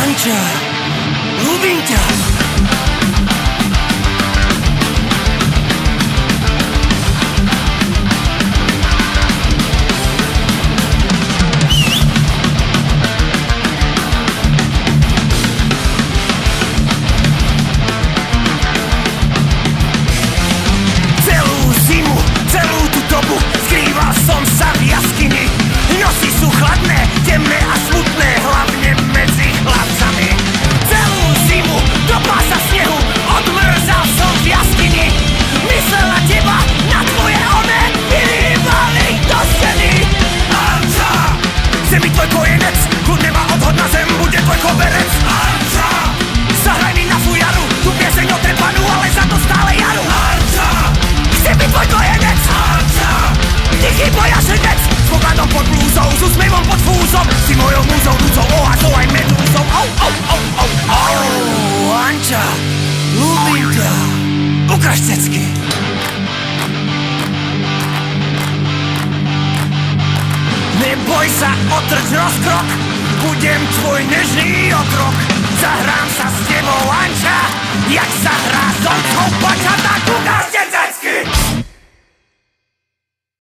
Anča, ľúbim ťa. Si mojou múzou, núcou, oázou aj medúzou. Anča, ľúbim ťa. Ukáž cecky. Neboj sa, otrč rozkrok. Budem tvoj nežný otrok. Zahrám sa s tebou, Anča, jak sa hrá s otcov. Poča, tak ukáž